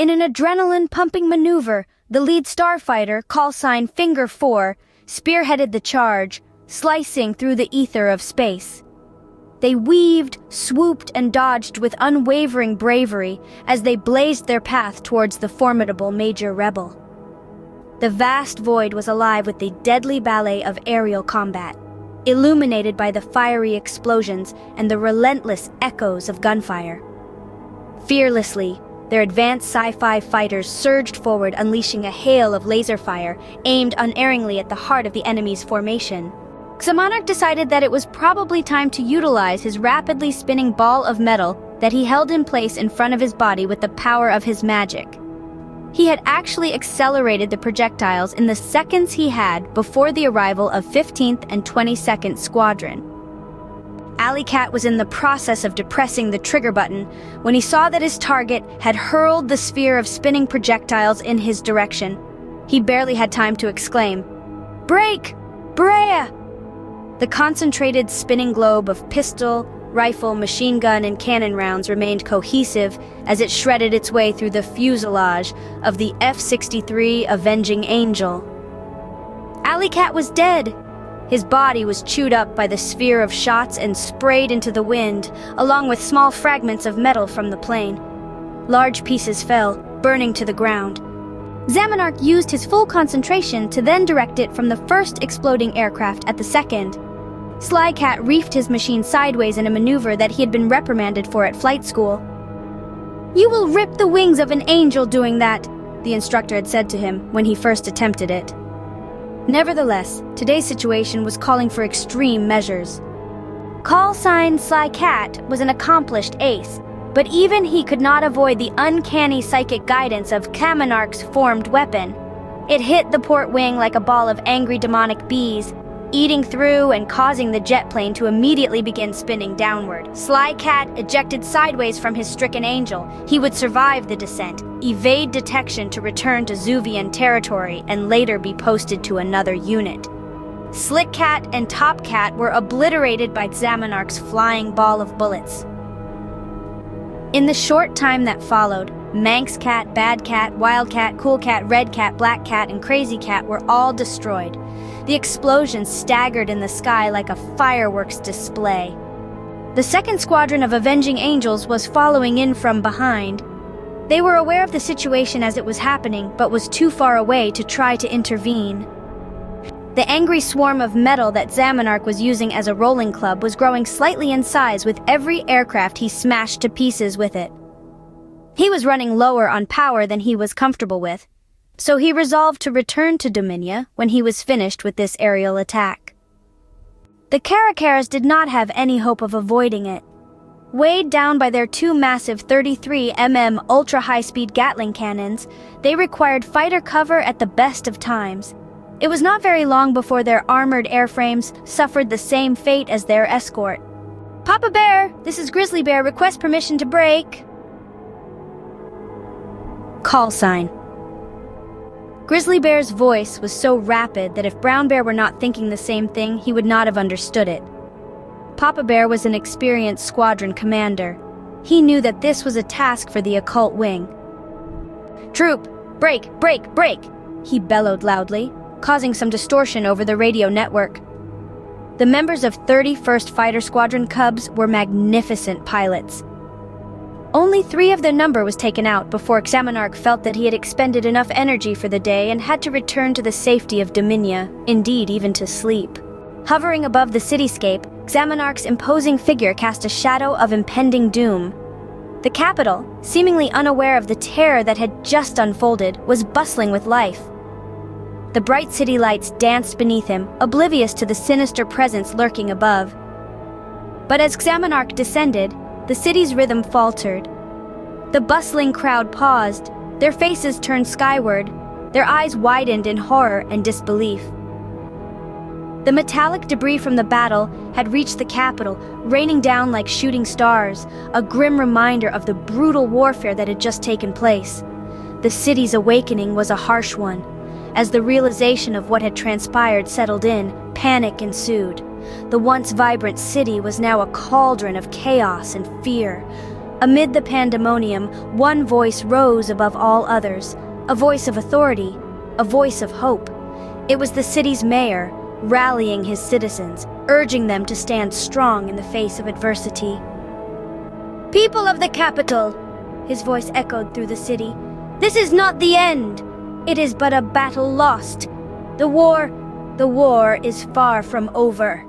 In an adrenaline-pumping maneuver, the lead starfighter, callsign Finger 4, spearheaded the charge, slicing through the ether of space. They weaved, swooped, and dodged with unwavering bravery as they blazed their path towards the formidable Major Rebel. The vast void was alive with the deadly ballet of aerial combat, illuminated by the fiery explosions and the relentless echoes of gunfire. Fearlessly, their advanced sci-fi fighters surged forward, unleashing a hail of laser fire aimed unerringly at the heart of the enemy's formation. Xamonarch decided that it was probably time to utilize his rapidly spinning ball of metal that he held in place in front of his body with the power of his magic. He had actually accelerated the projectiles in the seconds he had before the arrival of 15th and 22nd Squadron. Alley Cat was in the process of depressing the trigger button when he saw that his target had hurled the sphere of spinning projectiles in his direction. He barely had time to exclaim, "Break! Brea!" The concentrated spinning globe of pistol, rifle, machine gun, and cannon rounds remained cohesive as it shredded its way through the fuselage of the F-63 Avenging Angel. Alley Cat was dead. His body was chewed up by the sphere of shots and sprayed into the wind, along with small fragments of metal from the plane. Large pieces fell, burning to the ground. Xamonarch used his full concentration to then direct it from the first exploding aircraft at the second. Sly Cat reefed his machine sideways in a maneuver that he had been reprimanded for at flight school. "You will rip the wings of an angel doing that," the instructor had said to him when he first attempted it. Nevertheless, today's situation was calling for extreme measures. Callsign Sly Cat was an accomplished ace, but even he could not avoid the uncanny psychic guidance of Xamonarch's formed weapon. It hit the port wing like a ball of angry demonic bees, eating through and causing the jet plane to immediately begin spinning downward. Sly Cat ejected sideways from his stricken angel. He would survive the descent, evade detection to return to Zuvian territory, and later be posted to another unit. Slick Cat and Top Cat were obliterated by Xamonarch's flying ball of bullets. In the short time that followed, Manx Cat, Bad Cat, Wild Cat, Cool Cat, Red Cat, Black Cat, and Crazy Cat were all destroyed. The explosions staggered in the sky like a fireworks display. The second squadron of Avenging Angels was following in from behind. They were aware of the situation as it was happening, but was too far away to try to intervene. The angry swarm of metal that Xamonarch was using as a rolling club was growing slightly in size with every aircraft he smashed to pieces with it. He was running lower on power than he was comfortable with, so he resolved to return to Dominia when he was finished with this aerial attack. The Caracaras did not have any hope of avoiding it. Weighed down by their two massive 33mm ultra-high-speed Gatling cannons, they required fighter cover at the best of times. It was not very long before their armored airframes suffered the same fate as their escort. "Papa Bear, this is Grizzly Bear. Request permission to break." Call sign. Grizzly Bear's voice was so rapid that if Brown Bear were not thinking the same thing, he would not have understood it. Papa Bear was an experienced squadron commander. He knew that this was a task for the occult wing. "Troop, break, break, break!" he bellowed loudly, causing some distortion over the radio network. The members of 31st Fighter Squadron Cubs were magnificent pilots. Only 3 of their number was taken out before Xamonarch felt that he had expended enough energy for the day and had to return to the safety of Dominia, indeed even to sleep. Hovering above the cityscape, Xamonarch's imposing figure cast a shadow of impending doom. The capital, seemingly unaware of the terror that had just unfolded, was bustling with life. The bright city lights danced beneath him, oblivious to the sinister presence lurking above. But as Xamonarch descended, the city's rhythm faltered. The bustling crowd paused, their faces turned skyward, their eyes widened in horror and disbelief. The metallic debris from the battle had reached the capital, raining down like shooting stars, a grim reminder of the brutal warfare that had just taken place. The city's awakening was a harsh one. As the realization of what had transpired settled in, panic ensued. The once vibrant city was now a cauldron of chaos and fear. Amid the pandemonium, one voice rose above all others, a voice of authority, a voice of hope. It was the city's mayor, rallying his citizens, urging them to stand strong in the face of adversity. "People of the capital," his voice echoed through the city, "this is not the end. It is but a battle lost. The war is far from over."